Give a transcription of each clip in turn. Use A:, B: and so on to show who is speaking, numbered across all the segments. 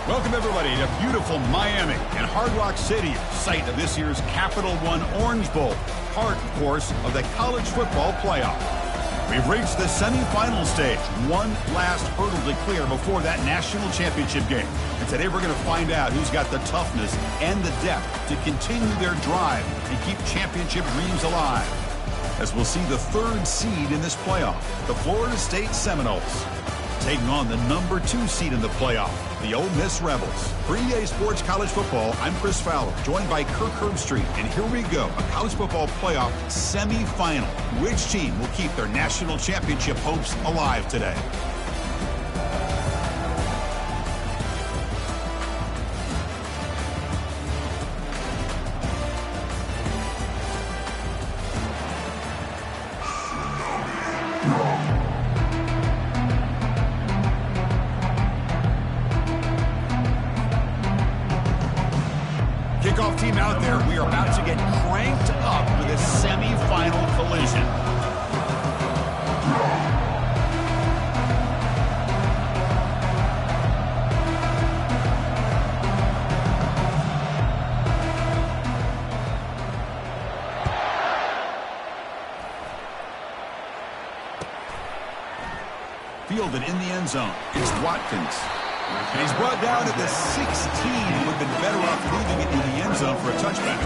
A: Welcome, everybody, to beautiful Miami and Hard Rock City, site of this year's Capital One Orange Bowl, part, of course, of the college football playoff. We've reached the semifinal stage, one last hurdle to clear before that national championship game. And today we're going to find out who's got the toughness and the depth to continue their drive and keep championship dreams alive. As we'll see the third seed in this playoff, the Florida State Seminoles, taking on the number 2 seed in the playoff, the Ole Miss Rebels. For EA Sports College Football, I'm Chris Fowler, joined by Kirk Herbstreit. And here we go, a college football playoff semifinal. Which team will keep their national championship hopes alive today? Kickoff team out there. We are about to get cranked up with a semifinal collision. Fielded in the end zone. It's Watkins. And he's brought down at the 16. He would have been better off leaving it in the end zone for a touchback.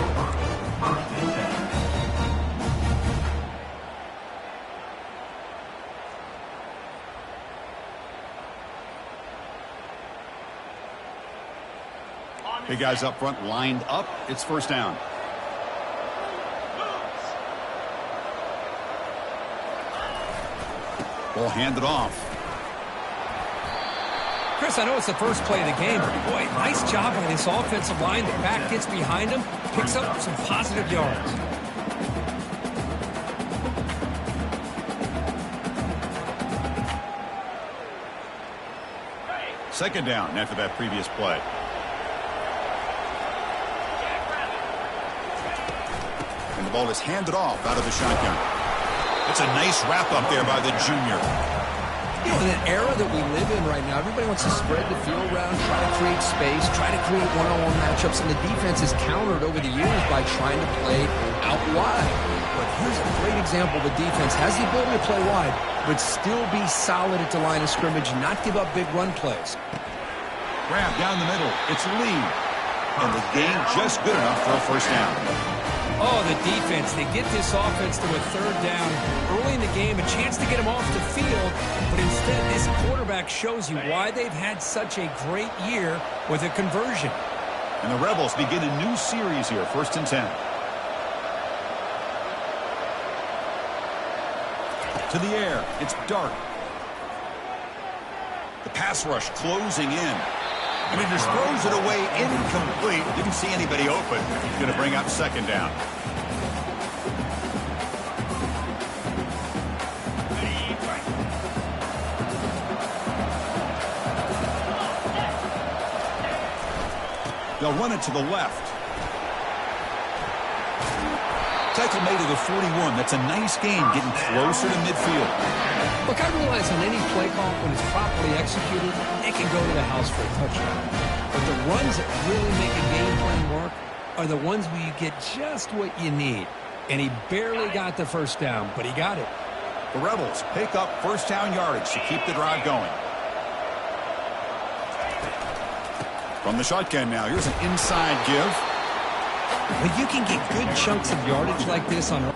A: Hey, guys up front lined up. It's first down. Ball handed off.
B: Chris, I know it's the first play of the game, but boy, nice job by this offensive line. The back gets behind him, picks up some positive yards.
A: Second down after that previous play. And the ball is handed off out of the shotgun. It's a nice wrap up there by the junior.
B: You know, in an era that we live in right now, everybody wants to spread the field around, try to create space, try to create one-on-one matchups, and the defense has countered over the years by trying to play out wide. But here's a great example. The defense has the ability to play wide, but still be solid at the line of scrimmage, not give up big run plays.
A: Grab down the middle. It's Lee. And the gain just good enough for a first down.
B: Oh, the defense. They get this offense to a third down early in the game, a chance to get them off the field, but instead this quarterback shows you why they've had such a great year with a conversion.
A: And the Rebels begin a new series here, 1st and 10. To the air, it's Dart. The pass rush closing in. And he just throws it away incomplete. Didn't see anybody open. Going to bring up second down. They'll run it to the left. Tackle made to the 41. That's a nice gain, getting closer to midfield.
B: Look, I realize on any play call, when it's properly executed, it can go to the house for a touchdown. But the runs that really make a game plan work are the ones where you get just what you need. And he barely got the first down, but he got it.
A: The Rebels pick up first down yardage to keep the drive going. From the shotgun now, here's an inside give.
B: But you can get good chunks of yardage like this on...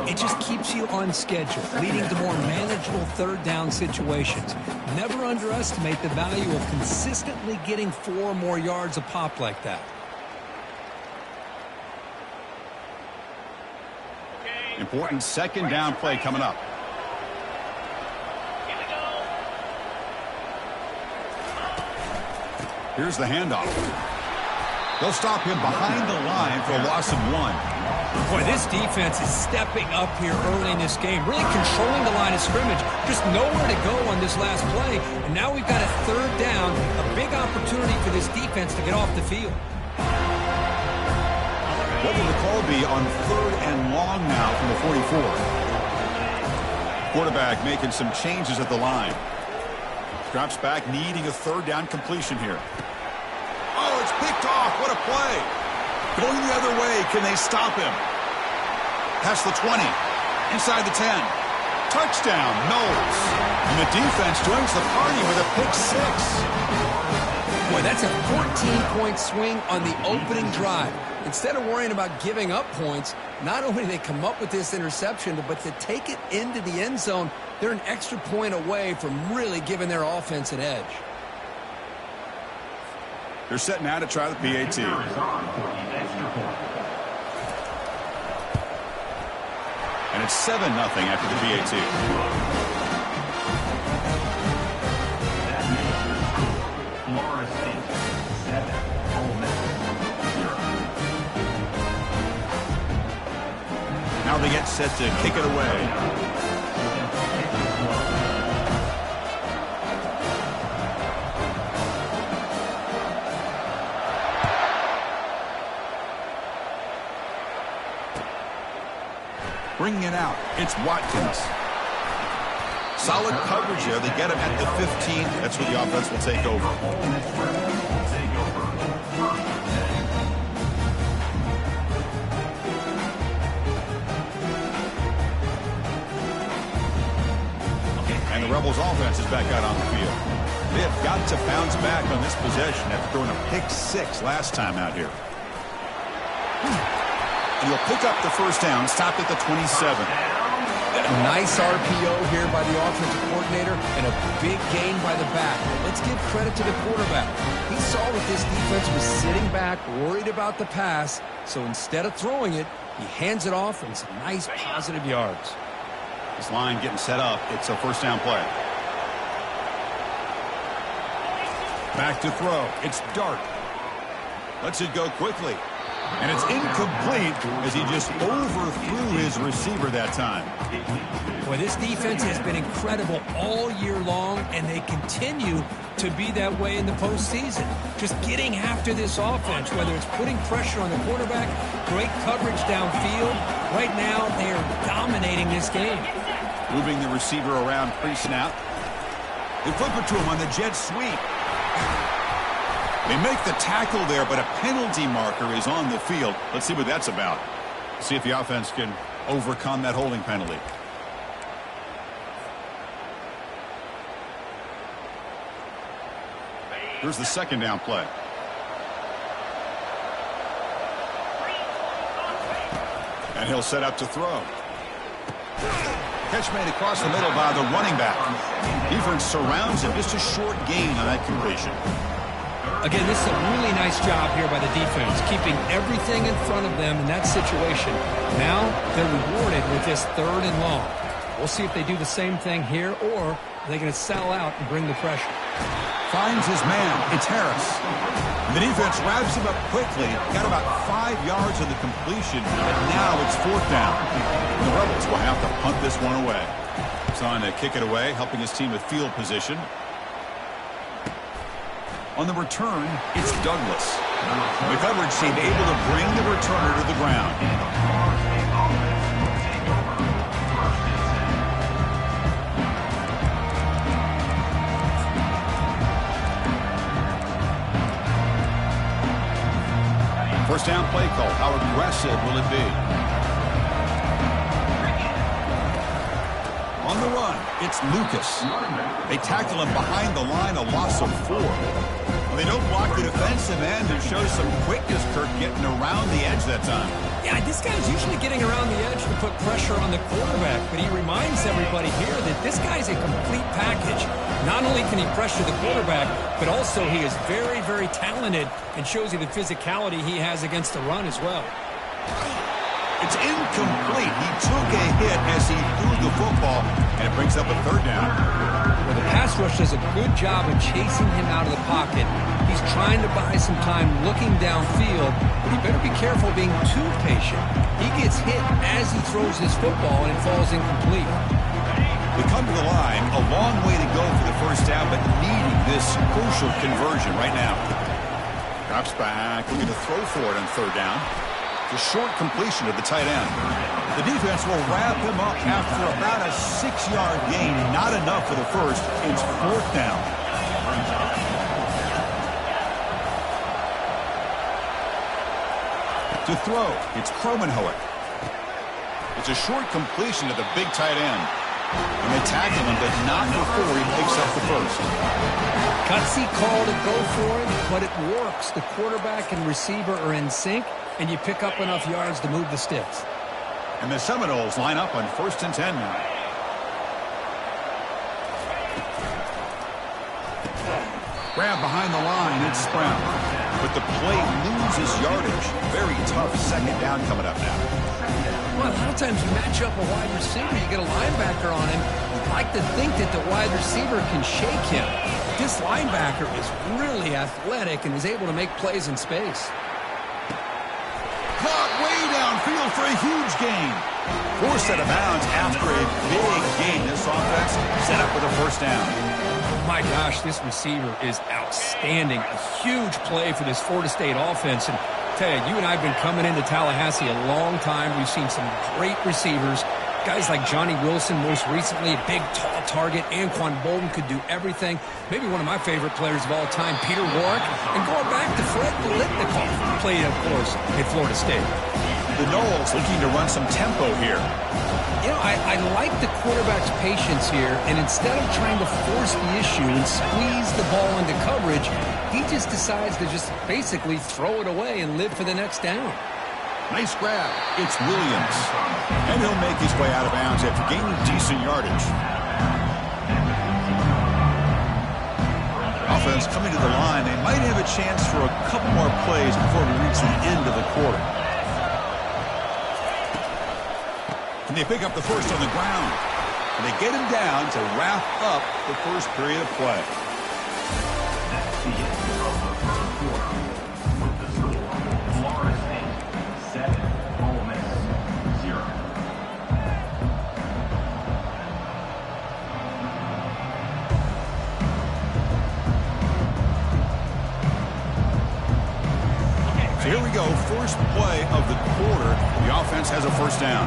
B: It just keeps you on schedule, leading to more manageable third down situations. Never underestimate the value of consistently getting 4 or more yards a pop like that.
A: Important second down play coming up. Here's the handoff. They'll stop him behind the line for a loss of 1.
B: Boy, this defense is stepping up here early in this game, really controlling the line of scrimmage. Just nowhere to go on this last play. And now we've got a 3rd down, a big opportunity for this defense to get off the field.
A: What will the call be on 3rd and long now from the 44? Quarterback making some changes at the line. Drops back, needing a 3rd down completion here. Oh, it's picked off. What a play. Going the other way. Can they stop him? Past the 20. Inside the 10. Touchdown, Knowles. And the defense joins the party with a pick 6.
B: Boy, that's a 14-point swing on the opening drive. Instead of worrying about giving up points, not only do they come up with this interception, but to take it into the end zone, they're an extra point away from really giving their offense an edge.
A: They're setting out to try the PAT. And it's 7-0 after the PAT. Now they get set to kick it away. Bringing it out, it's Watkins. Solid coverage there. They get him at the 15. That's where the offense will take over. And the Rebels offense is back out on the field. They have got to bounce back on this possession after throwing a pick 6 last time out here. And he'll pick up the 1st down, stopped at the 27.
B: Nice RPO here by the offensive coordinator and a big gain by the back. Let's give credit to the quarterback. He saw that this defense was sitting back, worried about the pass, so instead of throwing it, he hands it off and some nice positive yards.
A: This line getting set up. It's a 1st down play. Back to throw. It's Dart. Lets it go quickly. And it's incomplete as he just overthrew his receiver that time.
B: Boy, this defense has been incredible all year long, and they continue to be that way in the postseason. Just getting after this offense, whether it's putting pressure on the quarterback, great coverage downfield. Right now, they are dominating this game.
A: Moving the receiver around pre-snap. They flip it to him on the jet sweep. They make the tackle there, but a penalty marker is on the field. Let's see what that's about. See if the offense can overcome that holding penalty. Here's the 2nd down play. And he'll set up to throw. Catch made across the middle by the running back. Defense surrounds him. Just a short gain on that completion.
B: Again, this is a really nice job here by the defense, keeping everything in front of them in that situation. Now they're rewarded with this 3rd and long. We'll see if they do the same thing here, or are they going to sell out and bring the pressure.
A: Finds his man. It's Harris. And the defense wraps him up quickly. Got about 5 yards of the completion, but now it's 4th down. And the Rebels will have to punt this one away. It's on to kick it away, helping his team with field position. On the return, it's Douglas. The coverage team able to bring the returner to the ground. First down play call. How aggressive will it be? On the run, it's Lucas. They tackle him behind the line, a loss of 4. Well, they don't block the defensive end and show some quickness, Kirk, getting around the edge that time.
B: Yeah, this guy's usually getting around the edge to put pressure on the quarterback, but he reminds everybody here that this guy's a complete package. Not only can he pressure the quarterback, but also he is very, very talented and shows you the physicality he has against the run as well.
A: It's incomplete. He took a hit as he threw the football, and it brings up a 3rd down.
B: Well, the pass rush does a good job of chasing him out of the pocket. He's trying to buy some time looking downfield, he better be careful being too patient. He gets hit as he throws his football, and it falls incomplete.
A: We come to the line, a long way to go for the first down, but needing this crucial conversion right now. Drops back, looking to throw for it on third down. The short completion to the tight end. The defense will wrap him up after about a 6-yard gain. Not enough for the first. It's fourth down. To throw, it's Kromenhoek. It's a short completion to the big tight end. And they tackle him, but not before he picks up the first.
B: Gutsy call to go for it, but it works. The quarterback and receiver are in sync, and you pick up enough yards to move the sticks.
A: And the Seminoles line up on 1st and 10 now. Grab behind the line, it's Brown. But the play loses yardage. Very tough second down coming up now.
B: Well, a lot of times you match up a wide receiver, you get a linebacker on him. You'd like to think that the wide receiver can shake him. This linebacker is really athletic and is able to make plays in space.
A: Caught way downfield for a huge gain. Forced out of bounds after a big gain. This offense set up with a first down.
B: My gosh, this receiver is outstanding. A huge play for this Florida State offense. And tell you, you and I have been coming into Tallahassee a long time. We've seen some great receivers. Guys like Johnny Wilson, most recently, a big, tall target. Anquan Bolden could do everything. Maybe one of my favorite players of all time, Peter Warrick. And going back to Fred Biletnikoff, played, of course, at Florida State.
A: The Noles looking to run some tempo here.
B: You know, I like the quarterback's patience here, and instead of trying to force the issue and squeeze the ball into coverage, he just decides to just basically throw it away and live for the next down.
A: Nice grab. It's Williams. And he'll make his way out of bounds after gaining decent yardage. Offense coming to the line. They might have a chance for a couple more plays before we reach the end of the quarter. And they pick up the first on the ground. And they get him down to wrap up the first period of play.
C: Florida State 7, Ole Miss 0.
A: So here we go, first play of the quarter. The offense has a first down.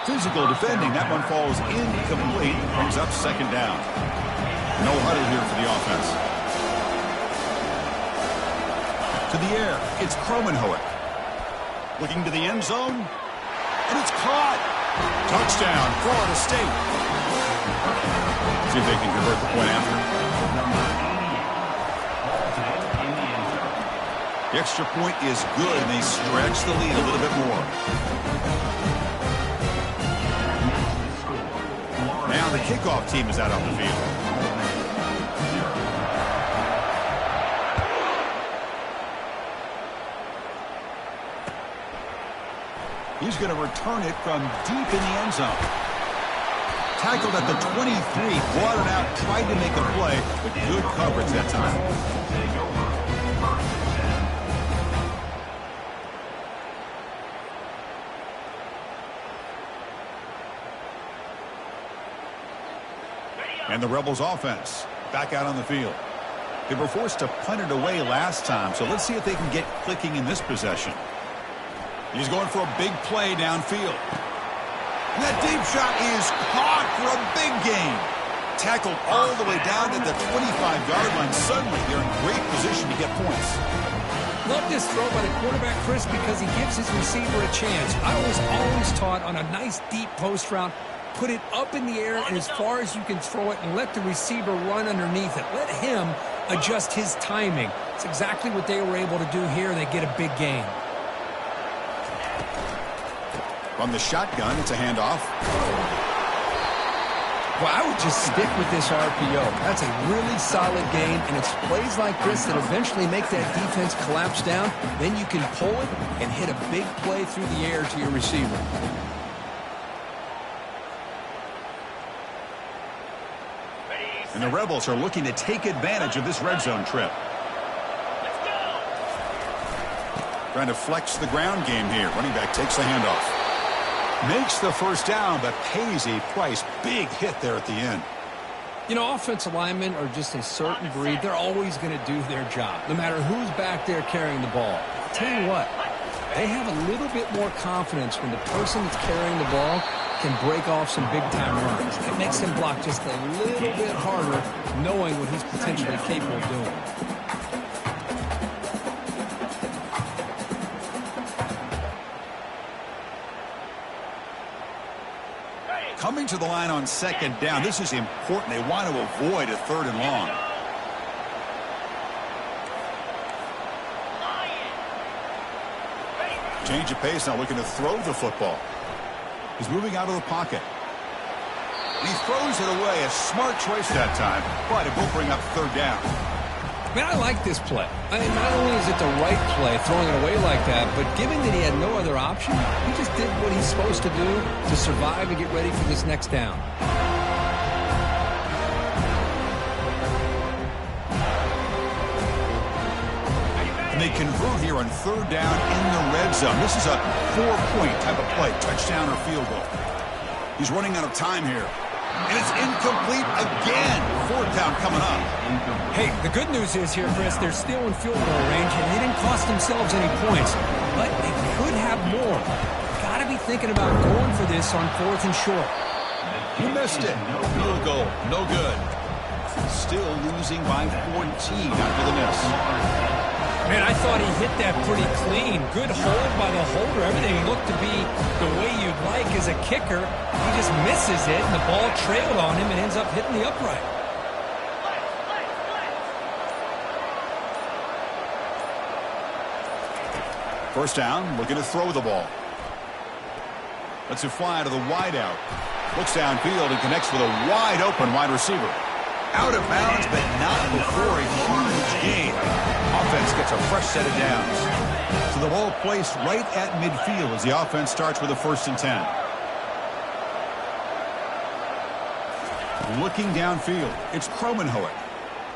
A: Physical defending. That one falls incomplete. Brings up second down. No huddle here for the offense. To the air. It's Kromenhoek. Looking to the end zone. And it's caught. Touchdown, Florida State. See if they can convert the point after. The extra point is good, and they stretch the lead a little bit more. Now the kickoff team is out on the field. He's going to return it from deep in the end zone. Tackled at the 23, brought it out, tried to make a play, but good coverage that time. And the Rebels offense back out on the field. They were forced to punt it away last time, so let's see if they can get clicking in this possession. He's going for a big play downfield. And that deep shot is caught for a big gain. Tackled all the way down to the 25-yard line. Suddenly, they're in great position to get points.
B: Love this throw by the quarterback, Chris, because he gives his receiver a chance. I was always taught on a nice deep post route, put it up in the air and as far as you can throw it and let the receiver run underneath it. Let him adjust his timing. It's exactly what they were able to do here. They get a big gain.
A: From the shotgun, it's a handoff.
B: Well, I would just stick with this RPO. That's a really solid game, and it's plays like this that eventually make that defense collapse down. Then you can pull it and hit a big play through the air to your receiver.
A: And the Rebels are looking to take advantage of this red zone trip. Trying to flex the ground game here. Running back takes the handoff. Makes the first down, but pays a price. Big hit there at the end.
B: You know, offensive linemen are just a certain breed. They're always going to do their job, no matter who's back there carrying the ball. I'll tell you what, they have a little bit more confidence when the person that's carrying the ball can break off some big-time runs. It makes him block just a little bit harder, knowing what he's potentially capable of doing.
A: Coming to the line on second down. This is important. They want to avoid a third and long. Change of pace now, looking to throw the football. He's moving out of the pocket. He throws it away. A smart choice that time, but it will bring up third down.
B: Man, I like this play. I mean, not only is it the right play, throwing it away like that, but given that he had no other option, he just did what he's supposed to do to survive and get ready for this next down.
A: And they convert here on third down in the red zone. This is a 4-point type of play, touchdown or field goal. He's running out of time here. And it's incomplete again. Fourth down coming up.
B: Hey, the good news is here, Chris, they're still in field goal range, and they didn't cost themselves any points. But they could have more. Got to be thinking about going for this on fourth and short.
A: You missed it. Field goal. No good. Still losing by 14 after the miss.
B: Man, I thought he hit that pretty clean. Good hold by the holder. Everything looked to be the way you'd like as a kicker. He just misses it, and the ball trailed on him and ends up hitting the upright.
A: First down, looking to throw the ball. Lets it fly to the wideout. Looks downfield and connects with a wide-open wide receiver. Out of bounds, but not before a huge gain. Offense gets a fresh set of downs. So the ball placed right at midfield as the offense starts with a 1st and 10. Looking downfield, it's Kromenhoek.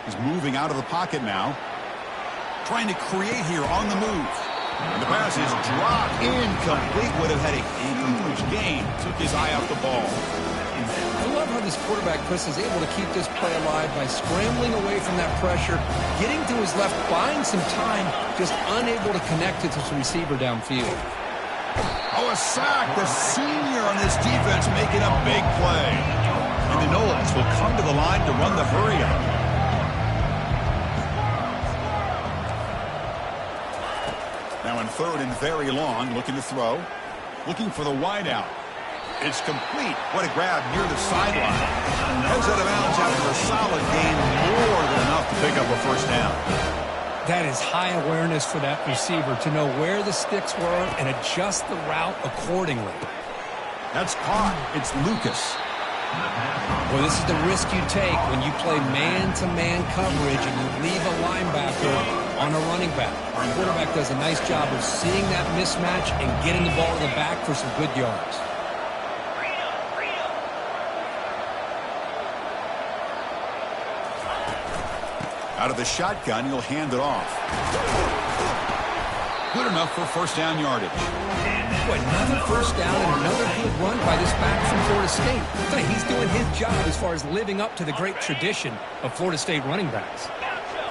A: He's moving out of the pocket now. Trying to create here on the move. And the pass is dropped incomplete. Would have had a huge gain. Took his eye off the ball.
B: I love how this quarterback, Chris, is able to keep this play alive by scrambling away from that pressure, getting to his left, buying some time, just unable to connect it to his receiver downfield.
A: Oh, a sack. The senior on this defense making a big play. And the Noles will come to the line to run the hurry-up. Now in third and very long, looking to throw. Looking for the wideout. It's complete. What a grab near the sideline. Heads out of bounds after a solid gain, more than enough to pick up a first down.
B: That is high awareness for that receiver to know where the sticks were and adjust the route accordingly.
A: That's caught. It's Lucas.
B: Well, this is the risk you take when you play man-to-man coverage and you leave a linebacker on a running back. The quarterback does a nice job of seeing that mismatch and getting the ball to the back for some good yards.
A: Out of the shotgun, he'll hand it off. Good enough for first down yardage.
B: Another first down and another good run by this back from Florida State. He's doing his job as far as living up to the great tradition of Florida State running backs.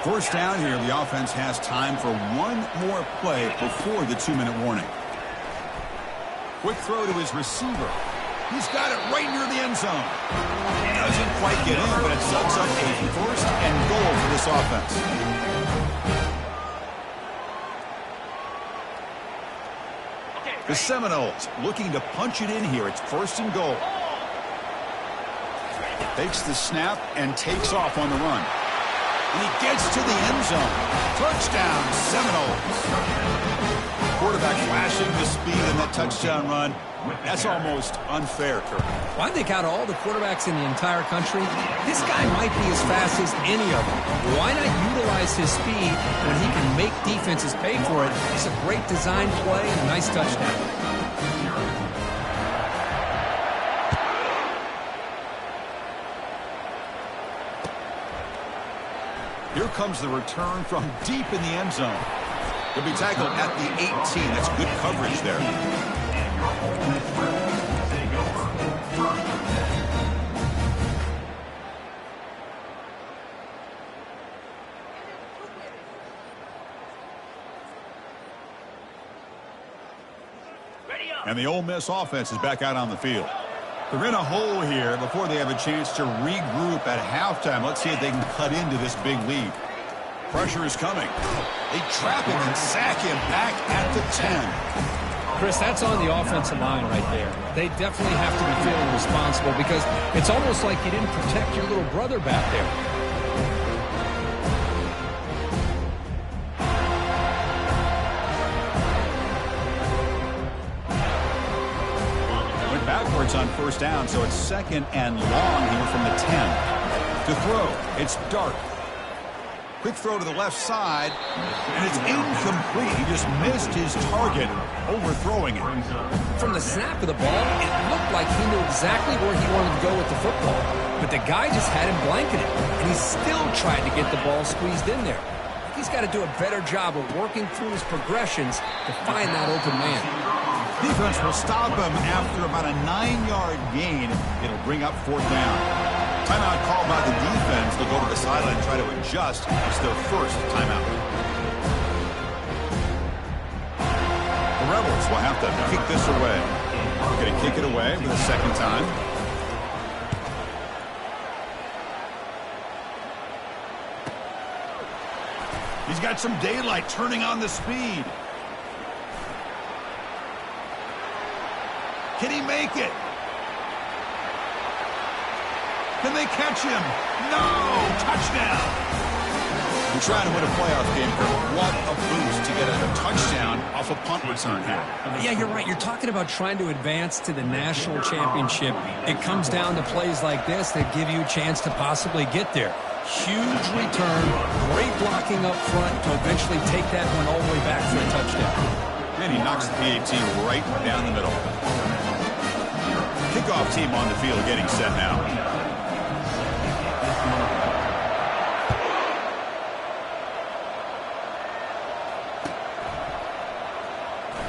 A: First down here, the offense has time for one more play before the 2-minute warning. Quick throw to his receiver. He's got it right near the end zone. Doesn't quite get in, but it sets up a first and goal for this offense. The Seminoles looking to punch it in here. It's first and goal. Takes the snap and takes off on the run. And he gets to the end zone. Touchdown, Seminoles. Quarterback flashing the speed in that touchdown run. That's almost unfair, Kirk.
B: Well, I think out of all the quarterbacks in the entire country, this guy might be as fast as any of them. Why not utilize his speed when he can make defenses pay for it? It's a great design play and a nice touchdown.
A: Here comes the return from deep in the end zone. He'll be tackled at the 18. That's good coverage there. And the Ole Miss offense is back out on the field. They're in a hole here before they have a chance to regroup at halftime. Let's see if they can cut into this big lead. Pressure is coming. They trap him and sack him back at the 10.
B: Chris, that's on the offensive line right there. They definitely have to be feeling responsible because it's almost like you didn't protect your little brother back there.
A: Went backwards on first down, so it's 2nd and long here from the 10. To throw, it's Dark. Quick throw to the left side, and it's incomplete. He just missed his target, overthrowing it.
B: From the snap of the ball, it looked like he knew exactly where he wanted to go with the football. But the guy just had him blanketed, and he still tried to get the ball squeezed in there. He's got to do a better job of working through his progressions to find that open man.
A: Defense will stop him after about a 9-yard gain. It'll bring up 4th down. Timeout called by the defense. They'll go to the sideline and try to adjust. It's their first timeout. The Rebels will have to kick this away. We're going to kick it away for the 2nd time. He's got some daylight turning on the speed. Can he make it? Can they catch him? No! Touchdown! We're trying to win a playoff game here. What a boost to get a touchdown off a punt return here.
B: Yeah, you're right. You're talking about trying to advance to the national championship. It comes down to plays like this that give you a chance to possibly get there. Huge return, great blocking up front to eventually take that one all the way back for a touchdown.
A: And he knocks the PAT right down the middle. Kickoff team on the field getting set now.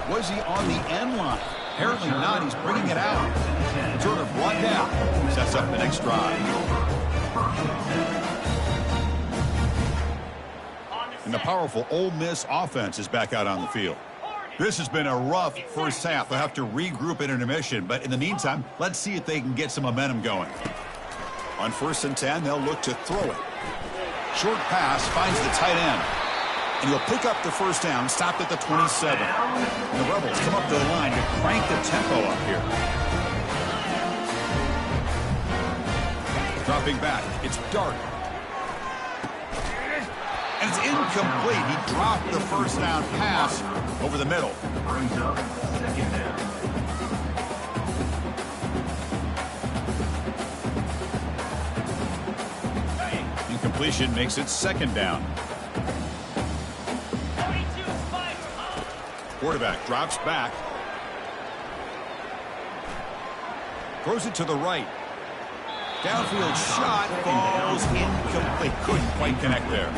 A: Was he on the end line? Apparently not. He's bringing it out. Turner brought down. Sets up the next drive. And the powerful Ole Miss offense is back out on the field. This has been a rough first half. They'll have to regroup at intermission. But in the meantime, let's see if they can get some momentum going. On 1st and 10, they'll look to throw it. Short pass finds the tight end. And he'll pick up the first down, stopped at the 27. And the Rebels come up to the line to crank the tempo up here. Dropping back, it's Dark. And it's incomplete. He dropped the first down pass over the middle.
C: Brings up 2nd down.
A: Incompletion makes it 2nd down. Quarterback drops back. Throws it to the right. Downfield shot falls incomplete. Couldn't quite connect there.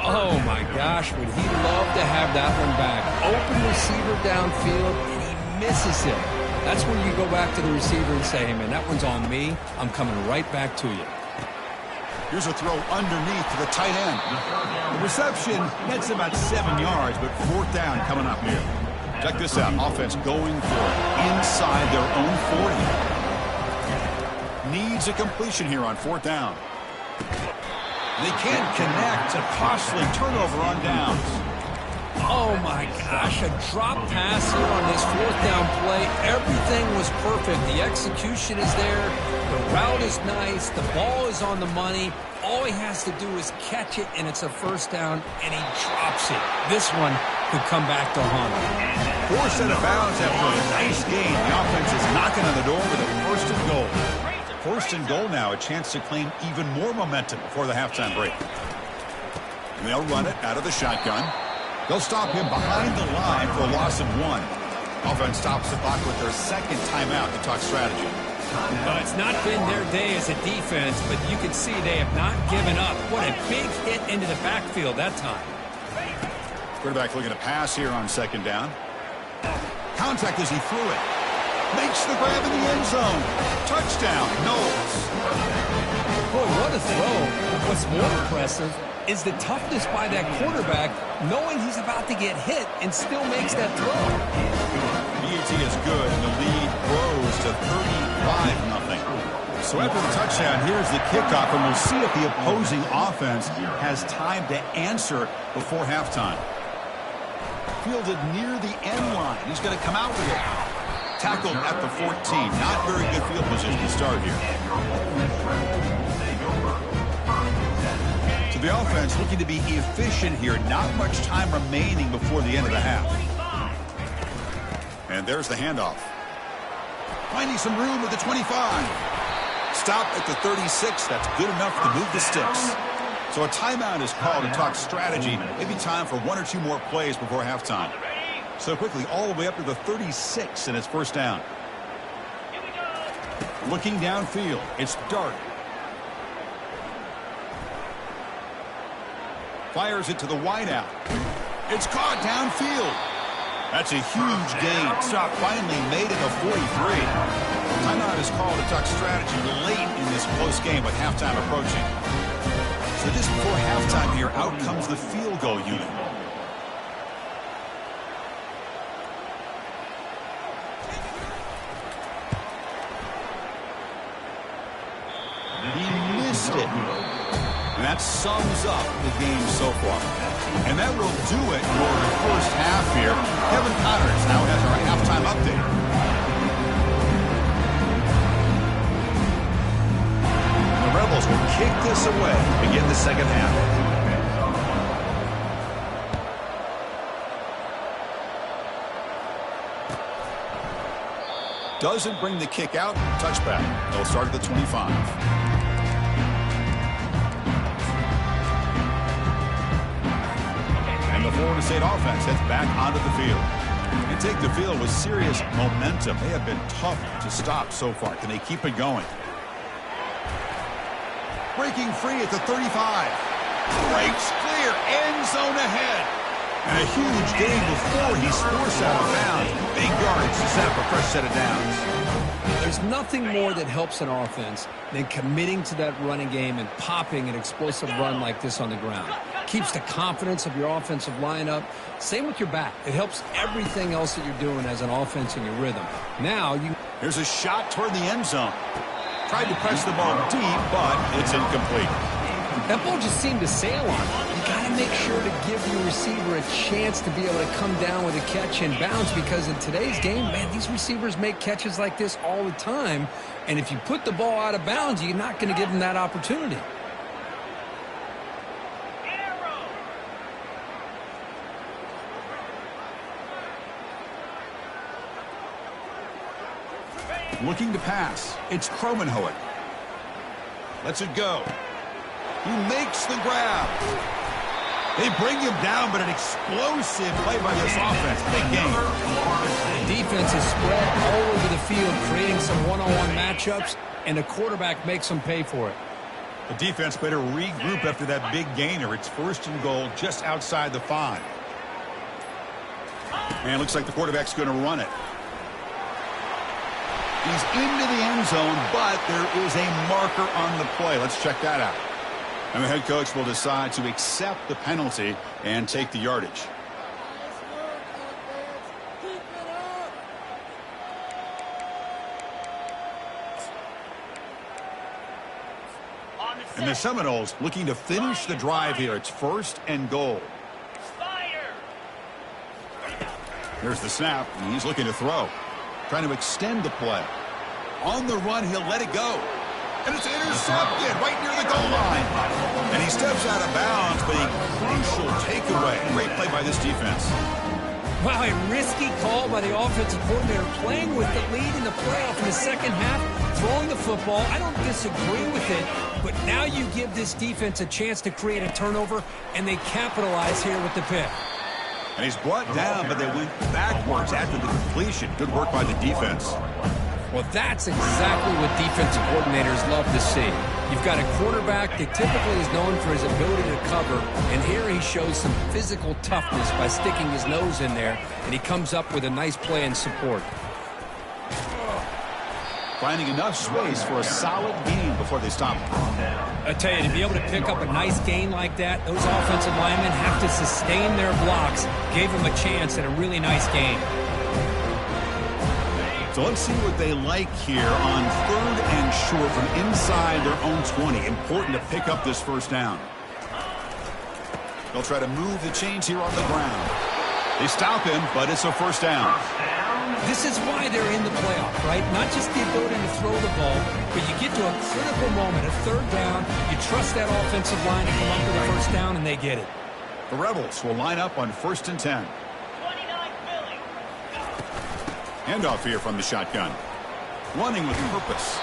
B: Oh, my gosh, would he love to have that one back. Open receiver downfield, and he misses it. That's when you go back to the receiver and say, hey, man, that one's on me. I'm coming right back to you.
A: Here's a throw underneath to the tight end. The reception gets about 7 yards, but 4th down coming up here. Check this out. Offense going for it inside their own 40. Needs a completion here on 4th down. They can't connect. A costly turnover on downs.
B: Oh, my gosh, a drop pass here on this 4th down play. Everything was perfect. The execution is there. The route is nice. The ball is on the money. All he has to do is catch it, and it's a 1st down, and he drops it. This one could come back to haunt him.
A: Forced out of bounds after a nice game. The offense is knocking on the door with a 1st and goal. 1st and goal now, a chance to claim even more momentum before the halftime break. And they'll run it out of the shotgun. They'll stop him behind the line for a loss of 1. Offense stops the clock with their 2nd timeout to talk strategy.
B: Well, it's not been their day as a defense, but you can see they have not given up. What a big hit into the backfield that time.
A: Quarterback looking to pass here on second down. Contact as he threw it. Makes the grab in the end zone. Touchdown, Knowles.
B: Boy, what a throw. What's more impressive is the toughness by that quarterback, knowing he's about to get hit and still makes that throw.
A: BAT is good, and the lead grows to 35-0. So after the touchdown, here's the kickoff, and we'll see if the opposing offense has time to answer before halftime. Fielded near the end line. He's going to come out with it. Tackled at the 14. Not very good field position to start here. So the offense looking to be efficient here. Not much time remaining before the end of the half. And there's the handoff. Finding some room at the 25. Stop at the 36. That's good enough to move the sticks. So a timeout is called to talk strategy. Maybe time for one or two more plays before halftime. So quickly, all the way up to the 36, and it's first down. Looking downfield, it's Dart. Fires it to the wideout. It's caught downfield. That's a huge gain. Stop finally made it a 43. Timeout is called to talk strategy late in this close game with halftime approaching. So just before halftime here, out comes the field goal unit. He missed it. And that sums up the game so far. And that will do it for the first half here. Kevin Connors now has our halftime update. The Rebels will kick this away to begin the second half. Doesn't bring the kick out. Touchback. They'll start at the 25. And the Florida State offense heads back onto the field. They take the field with serious momentum. They have been tough to stop so far. Can they keep it going? Breaking free at the 35. Breaks clear. End zone ahead. And a huge gain before he's forced out of bounds. Big yards to set up a fresh set of downs.
B: There's nothing more that helps an offense than committing to that running game and popping an explosive run like this on the ground. Keeps the confidence of your offensive lineup. Same with your back. It helps everything else that you're doing as an offense in your rhythm. Now you...
A: Here's a shot toward the end zone. Tried to press the ball deep, but it's incomplete.
B: That ball just seemed to sail on him. You got to make sure to give your receiver a chance to be able to come down with a catch and bounce, because in today's game, man, these receivers make catches like this all the time. And if you put the ball out of bounds, you're not going to give them that opportunity.
A: Looking to pass. It's Kromenhoek. Lets it go. He makes the grab. They bring him down, but an explosive play by this offense. Big game.
B: The defense is spread all over the field, creating some one-on-one matchups, and the quarterback makes them pay for it.
A: The defense better regroup after that big gainer. It's first and goal just outside the 5. And it looks like the quarterback's going to run it. He's into the end zone, but there is a marker on the play. Let's check that out. And the head coach will decide to accept the penalty and take the yardage. And the Seminoles looking to finish the drive here. It's first and goal. Here's the snap, and he's looking to throw. Trying to extend the play. On the run, he'll let it go. And it's intercepted right near the goal line. And he steps out of bounds, but a crucial takeaway. Great play by this defense.
B: Wow, a risky call by the offensive coordinator, playing with the lead in the playoff in the second half, throwing the football. I don't disagree with it, but now you give this defense a chance to create a turnover, and they capitalize here with the pick.
A: And he's brought down, but they went backwards after the completion. Good work by the defense.
B: Well, that's exactly what defensive coordinators love to see. You've got a quarterback that typically is known for his ability to cover, and here he shows some physical toughness by sticking his nose in there, and he comes up with a nice play and support.
A: Finding enough space for a solid gain before they stop him.
B: I tell you, to be able to pick up a nice gain like that, those offensive linemen have to sustain their blocks. Gave him a chance at a really nice gain.
A: So let's see what they like here on 3rd and short from inside their own 20. Important to pick up this first down. They'll try to move the chains here on the ground. They stop him, but it's a first down.
B: This is why they're in the playoff, right? Not just the ability to throw the ball, but you get to a critical moment, a 3rd down, you trust that offensive line to come up with a first down, and they get it.
A: The Rebels will line up on 1st and 10. Handoff here from the shotgun. Running with purpose.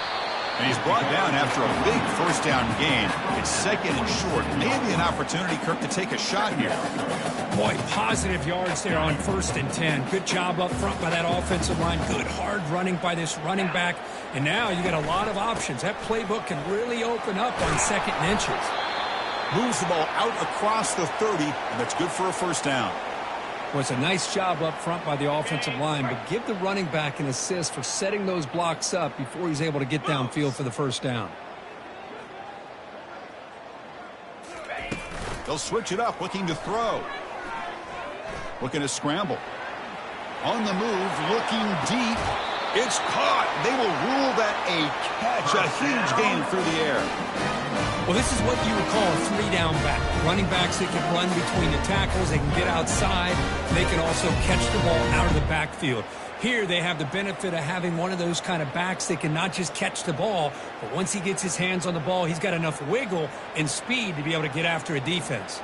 A: And he's brought down after a big first down gain. It's 2nd and short. Maybe an opportunity, Kirk, to take a shot here.
B: Boy, positive yards there on 1st and 10. Good job up front by that offensive line. Good hard running by this running back. And now you got a lot of options. That playbook can really open up on 2nd and inches.
A: Moves the ball out across the 30, and that's good for a first down.
B: Well, it's a nice job up front by the offensive line, but give the running back an assist for setting those blocks up before he's able to get downfield for the first down.
A: They'll switch it up, looking to throw. Looking to scramble. On the move, looking deep. It's caught. They will rule that a catch, a huge gain through the air.
B: Well, this is what you would call a 3-down back. Running backs that can run between the tackles, they can get outside, they can also catch the ball out of the backfield. Here they have the benefit of having one of those kind of backs that can not just catch the ball, but once he gets his hands on the ball, he's got enough wiggle and speed to be able to get after a defense.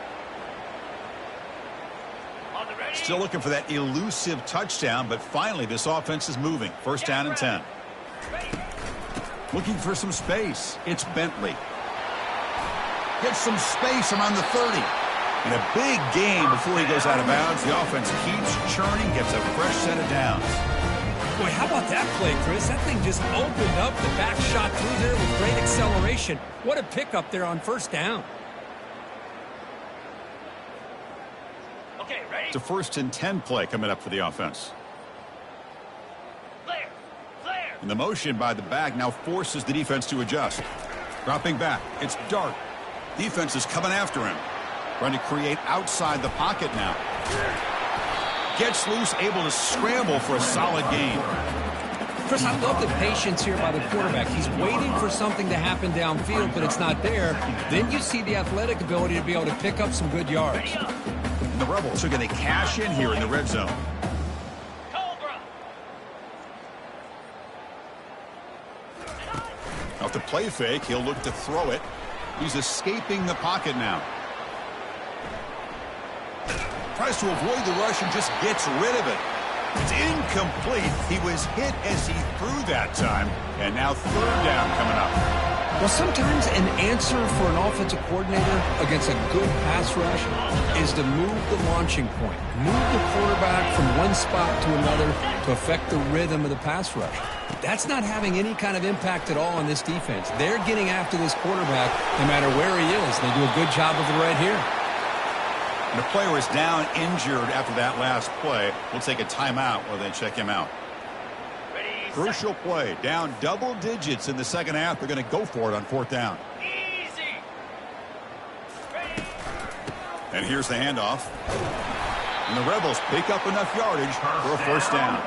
A: Still looking for that elusive touchdown, but finally this offense is moving. 1st down and 10. Looking for some space. It's Bentley. Gets some space around the 30. And a big gain before he goes out of bounds. The offense keeps churning, gets a fresh set of downs.
B: Boy, how about that play, Chris? That thing just opened up. The back shot through there with great acceleration. What a pickup there on 1st down.
C: Okay, ready?
A: It's a 1st and 10 play coming up for the offense.
C: Clear. Clear.
A: And the motion by the back now forces the defense to adjust. Dropping back. It's Dart. Defense is coming after him. Trying to create outside the pocket now. Gets loose, able to scramble for a solid gain.
B: Chris, I love the patience here by the quarterback. He's waiting for something to happen downfield, but it's not there. Then you see the athletic ability to be able to pick up some good yards.
A: And the Rebels are going to cash in here in the red zone.
C: Cobra.
A: Off the play fake, he'll look to throw it. He's escaping the pocket now. Tries to avoid the rush and just gets rid of it. It's incomplete. He was hit as he threw that time. And now 3rd down coming up.
B: Well, sometimes an answer for an offensive coordinator against a good pass rush is to move the launching point. Move the quarterback from one spot to another to affect the rhythm of the pass rush. That's not having any kind of impact at all on this defense. They're getting after this quarterback no matter where he is. They do a good job of it right here.
A: And the player is down injured after that last play. We'll take a timeout while they check him out.
C: Ready.
A: Crucial play. Down double digits in the 2nd half. They're going to go for it on 4th down.
C: Easy. Ready.
A: And here's the handoff. And the Rebels pick up enough yardage for a 1st down.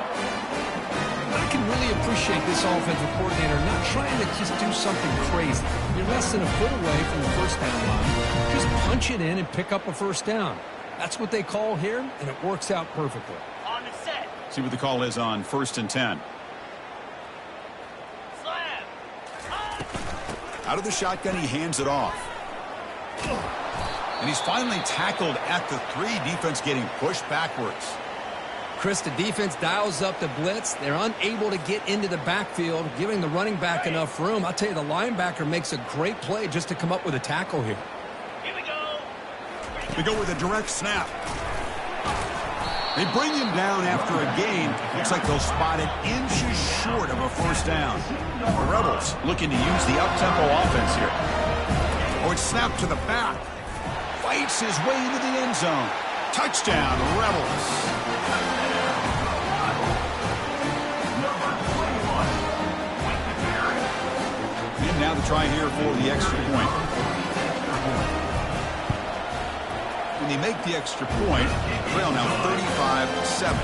B: I can really appreciate this offensive coordinator not trying to just do something crazy. You're less than a foot away from the 1st down line. Just punch it in and pick up a 1st down. That's what they call here, and it works out perfectly.
C: On the set.
A: See what the call is on 1st and 10.
C: Slam.
A: Out of the shotgun, he hands it off. And he's finally tackled at the 3. Defense getting pushed backwards.
B: Chris, the defense dials up the blitz. They're unable to get into the backfield, giving the running back enough room. I'll tell you, the linebacker makes a great play just to come up with a tackle here.
C: Here we go.
A: They go with a direct snap. They bring him down after a gain. Looks like they'll spot it inches short of a first down. The Rebels looking to use the up-tempo offense here. Oh, it's snapped to the back. Fights his way into the end zone. Touchdown, Rebels. And now to try here for the extra point. When they make the extra point, trail now 35-7.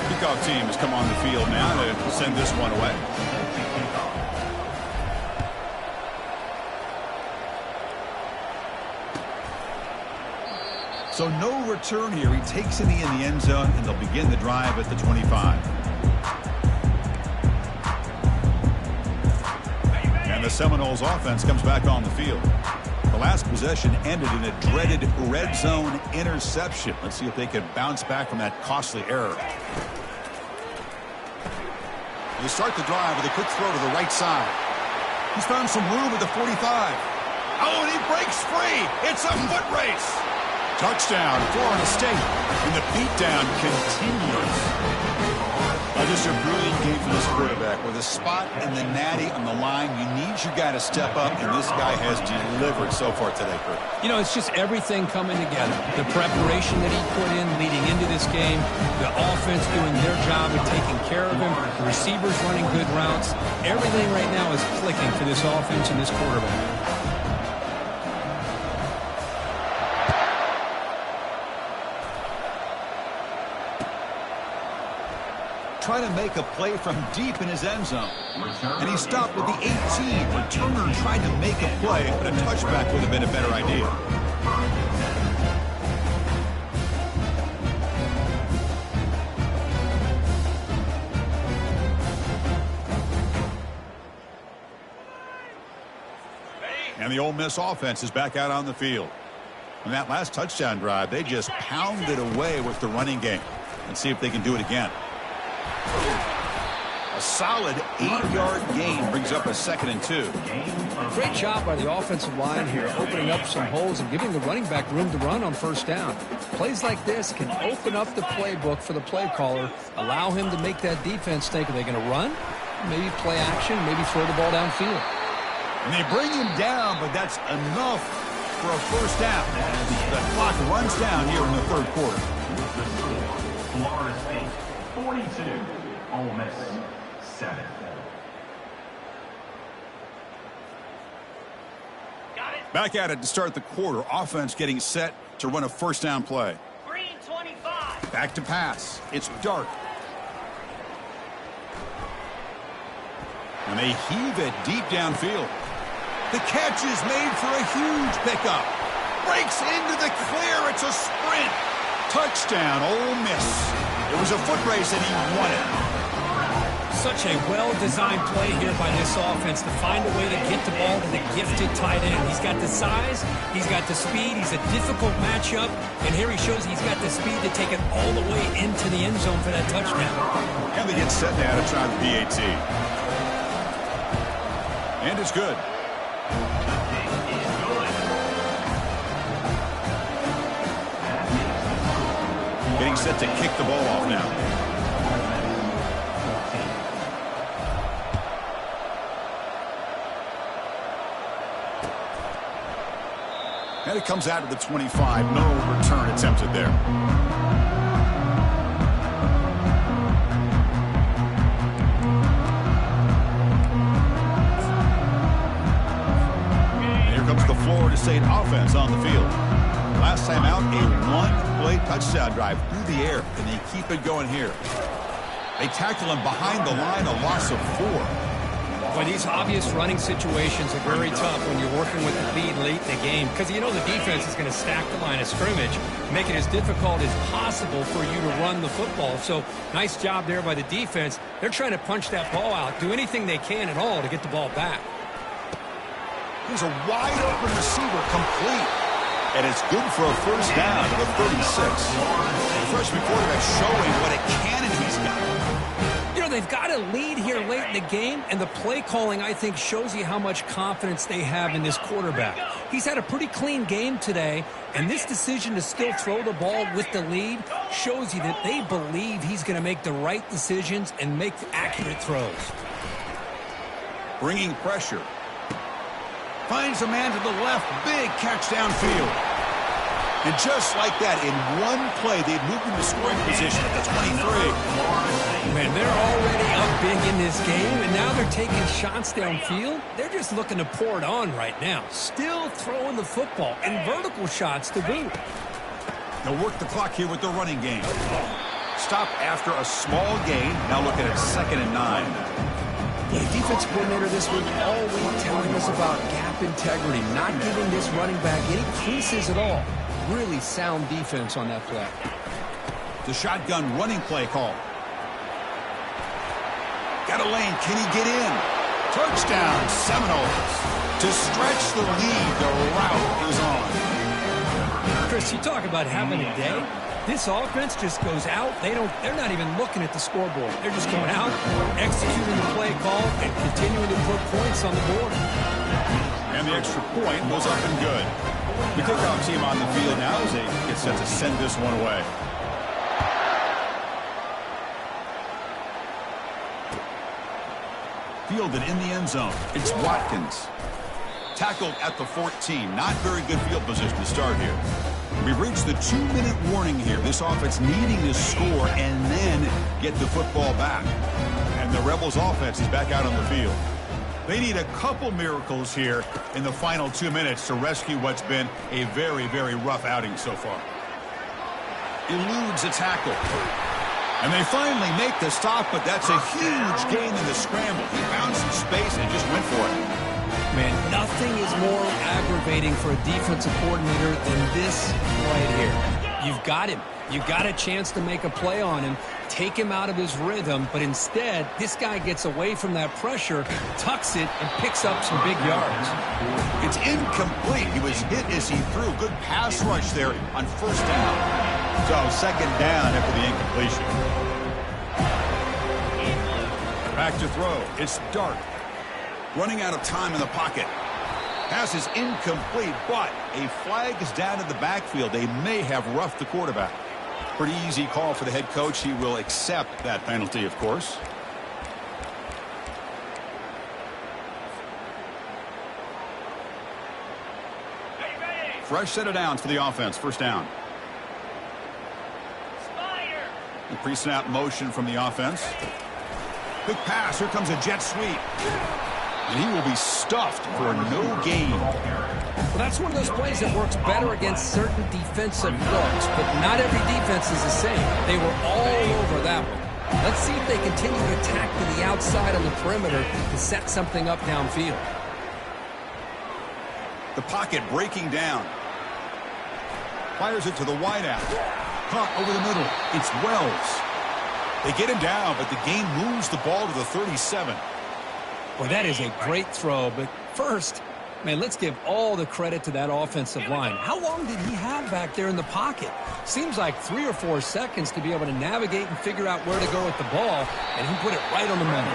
A: Kickoff team has come on the field now to send this one away. So no return here. He takes it in the end zone, and they'll begin the drive at the 25. And the Seminoles offense comes back on the field. The last possession ended in a dreaded red zone interception. Let's see if they can bounce back from that costly error. They start the drive with a quick throw to the right side. He's found some room at the 45. Oh, and he breaks free. It's a foot race. Touchdown, Florida State. And the beatdown continues. Just a brilliant game for this quarterback. With a spot in the natty on the line, you need your guy to step up, and this guy has delivered so far today, Kurt.
B: You know, it's just everything coming together. The preparation that he put in leading into this game, the offense doing their job of taking care of him, the receivers running good routes. Everything right now is clicking for this offense and this quarterback.
A: Trying to make a play from deep in his end zone. And he stopped with the 18. Returner tried to make a play, but a touchback would have been a better idea. And the Ole Miss offense is back out on the field. On that last touchdown drive, they just pounded away with the running game. Let's see if they can do it again. A solid 8-yard gain brings up a 2nd and 2.
B: Great job by the offensive line here, opening up some holes and giving the running back room to run on first down. Plays like this can open up the playbook for the play caller, allow him to make that defense think, are they going to run? Maybe play action, maybe throw the ball downfield.
A: And they bring him down, but that's enough for a first down as the clock runs down here in the third quarter.
D: Florida State 42, Ole Miss 7.
C: Got it.
A: Back at it to start the quarter. Offense getting set to run a first down play.
C: Green 25.
A: Back to pass. It's dark. And they heave it deep downfield. The catch is made for a huge pickup. Breaks into the clear. It's a sprint. Touchdown, Ole Miss. It was a foot race and he won it.
E: Such a well-designed play here by this offense to find a way to get the ball to the gifted tight end. He's got the size, he's got the speed, he's a difficult matchup, and here he shows he's got the speed to take it all the way into the end zone for that touchdown.
A: And they get set now to try the PAT. And it's good. Getting set to kick the ball off now. And it comes out of the 25. No return attempted there. And here comes the Florida State offense on the field. Last time out, a one-play touchdown drive through the air. Can they keep it going here? They tackle him behind the line, a loss of 4.
E: Well, these obvious running situations are very tough when you're working with the lead late in the game because you know the defense is going to stack the line of scrimmage, make it as difficult as possible for you to run the football. So nice job there by the defense. They're trying to punch that ball out, do anything they can at all to get the ball back.
A: Here's a wide-open receiver complete. And it's good for a first down to the 36. The freshman quarterback showing what a cannon he's got.
E: You know, they've got a lead here late in the game, and the play calling, I think, shows you how much confidence they have in this quarterback. He's had a pretty clean game today, and this decision to still throw the ball with the lead shows you that they believe he's going to make the right decisions and make accurate throws.
A: Bringing pressure. Finds a man to the left. Big catch downfield. And just like that, in one play, they've moved into scoring position at the 23.
E: Man, they're already up big in this game, and now they're taking shots downfield. They're just looking to pour it on right now. Still throwing the football, and vertical shots to boot.
A: They'll work the clock here with the running game. Stop after a small gain. Now looking at 2nd and 9.
B: Yeah, defensive coordinator this week all week telling us about gap integrity, not giving this running back any creases at all. Really sound defense on that play.
A: The shotgun running play call. Got a lane. Can he get in? Touchdown, Seminoles. To stretch the lead, the route is on.
E: Chris, you talk about having a day. This offense just goes out. They're not even looking at the scoreboard. They're just going out, executing the play call, and continuing to put points on the board.
A: And the extra point goes up and good. The kickoff team on the field now as they get set to send this one away. Fielded in the end zone. It's Watkins. Tackled at the 14. Not very good field position to start here. We've reached the 2-minute warning here. This offense needing to score and then get the football back. And the Rebels offense is back out on the field. They need a couple miracles here in the final 2 minutes to rescue what's been a very, very rough outing so far. Eludes a tackle. And they finally make the stop, but that's a huge gain in the scramble. He found some space and just went for it.
E: Man, nothing is more aggravating for a defensive coordinator than this right here. You've got him. You've got a chance to make a play on him, take him out of his rhythm, but instead, this guy gets away from that pressure, tucks it, and picks up some big yards.
A: It's incomplete. He was hit as he threw. Good pass rush there on 1st down. So 2nd down after the incompletion. Back to throw. It's Dart. Running out of time in the pocket. Pass is incomplete, but a flag is down in the backfield. They may have roughed the quarterback. Pretty easy call for the head coach. He will accept that penalty, of course. Fresh set of downs for the offense. 1st down. The pre-snap motion from the offense. Quick pass. Here comes a jet sweep. And he will be stuffed for no gain.
B: Well, that's one of those plays that works better against certain defensive looks, but not every defense is the same. They were all over that one. Let's see if they continue to attack to the outside on the perimeter to set something up downfield.
A: The pocket breaking down. Fires it to the wideout. Caught over the middle. It's Wells. They get him down, but the gain moves the ball to the 37.
E: Well, that is a great throw, but first, man, let's give all the credit to that offensive line. How long did he have back there in the pocket? Seems like 3 or 4 seconds to be able to navigate and figure out where to go with the ball, and he put it right on the money.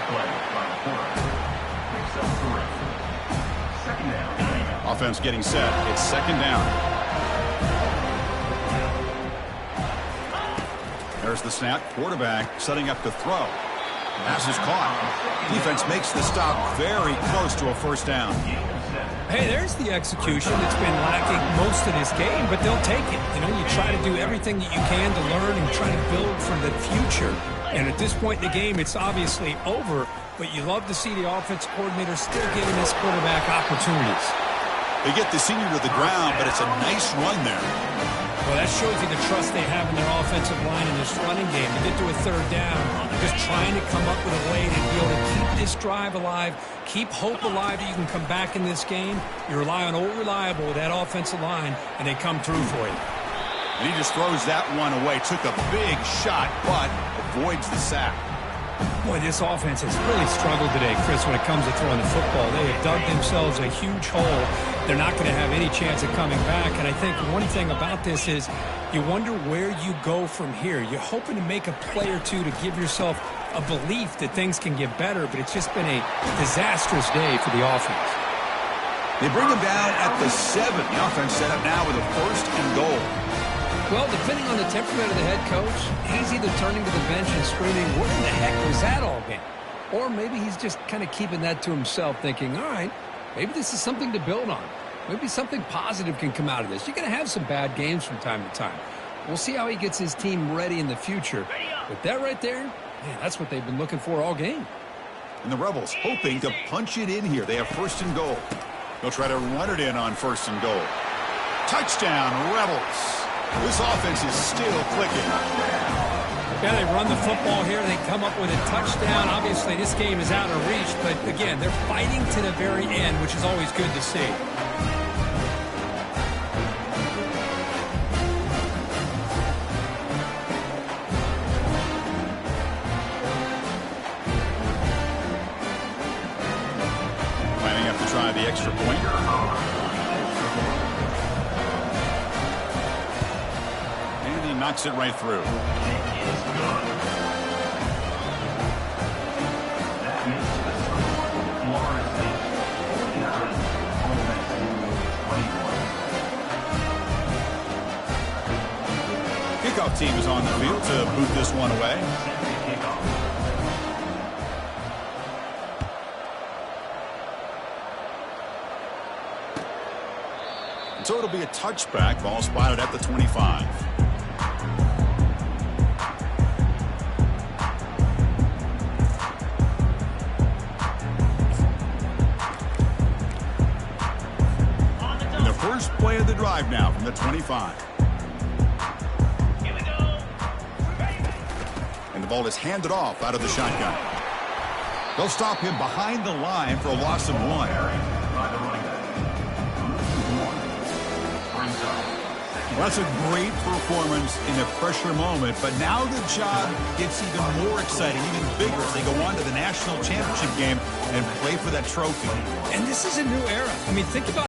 A: Offense getting set. It's 2nd down. There's the snap. Quarterback setting up to throw. Pass is caught. Defense makes the stop very close to a 1st down.
E: Hey, there's the execution that's been lacking most of this game, but they'll take it. You know, you try to do everything that you can to learn and try to build for the future. And at this point in the game, it's obviously over, but you love to see the offense coordinator still giving this quarterback opportunities.
A: They get the senior to the ground, but it's a nice run there.
E: Well, that shows you the trust they have in their offensive line in this running game. To get to a 3rd down, just trying to come up with a way to be able to keep this drive alive, keep hope alive that you can come back in this game. You rely on Old Reliable with that offensive line, and they come through for you.
A: And he just throws that one away. Took a big shot, but avoids the sack.
E: Boy, this offense has really struggled today, Chris, when it comes to throwing the football. They have dug themselves a huge hole. They're not going to have any chance of coming back. And I think one thing about this is you wonder where you go from here. You're hoping to make a play or two to give yourself a belief that things can get better, but it's just been a disastrous day for the offense.
A: They bring him down at the 7. The offense set up now with a 1st and goal.
E: Well, depending on the temperament of the head coach, he's either turning to the bench and screaming, "What in the heck was that all game?" Or maybe he's just kind of keeping that to himself, thinking, all right, maybe this is something to build on. Maybe something positive can come out of this. You're going to have some bad games from time to time. We'll see how he gets his team ready in the future. But that right there, man, that's what they've been looking for all game.
A: And the Rebels hoping to punch it in here. They have 1st and goal. They'll try to run it in on 1st and goal. Touchdown, Rebels. This offense is still clicking.
E: Yeah, they run the football here. They come up with a touchdown. Obviously, this game is out of reach, but again, they're fighting to the very end, which is always good to see.
A: Lining up to try the extra point. Knocks it right through. Kickoff team is on the field to boot this one away. So it'll be a touchback. Ball spotted at the 25. First play of the drive now from the 25.
C: Here we go.
A: And the ball is handed off out of the shotgun. They'll stop him behind the line for a loss of 1. Well, that's a great performance in a pressure moment, but now the job gets even more exciting, even bigger as they go on to the national championship game and play for that trophy.
E: And this is a new era. I mean, think about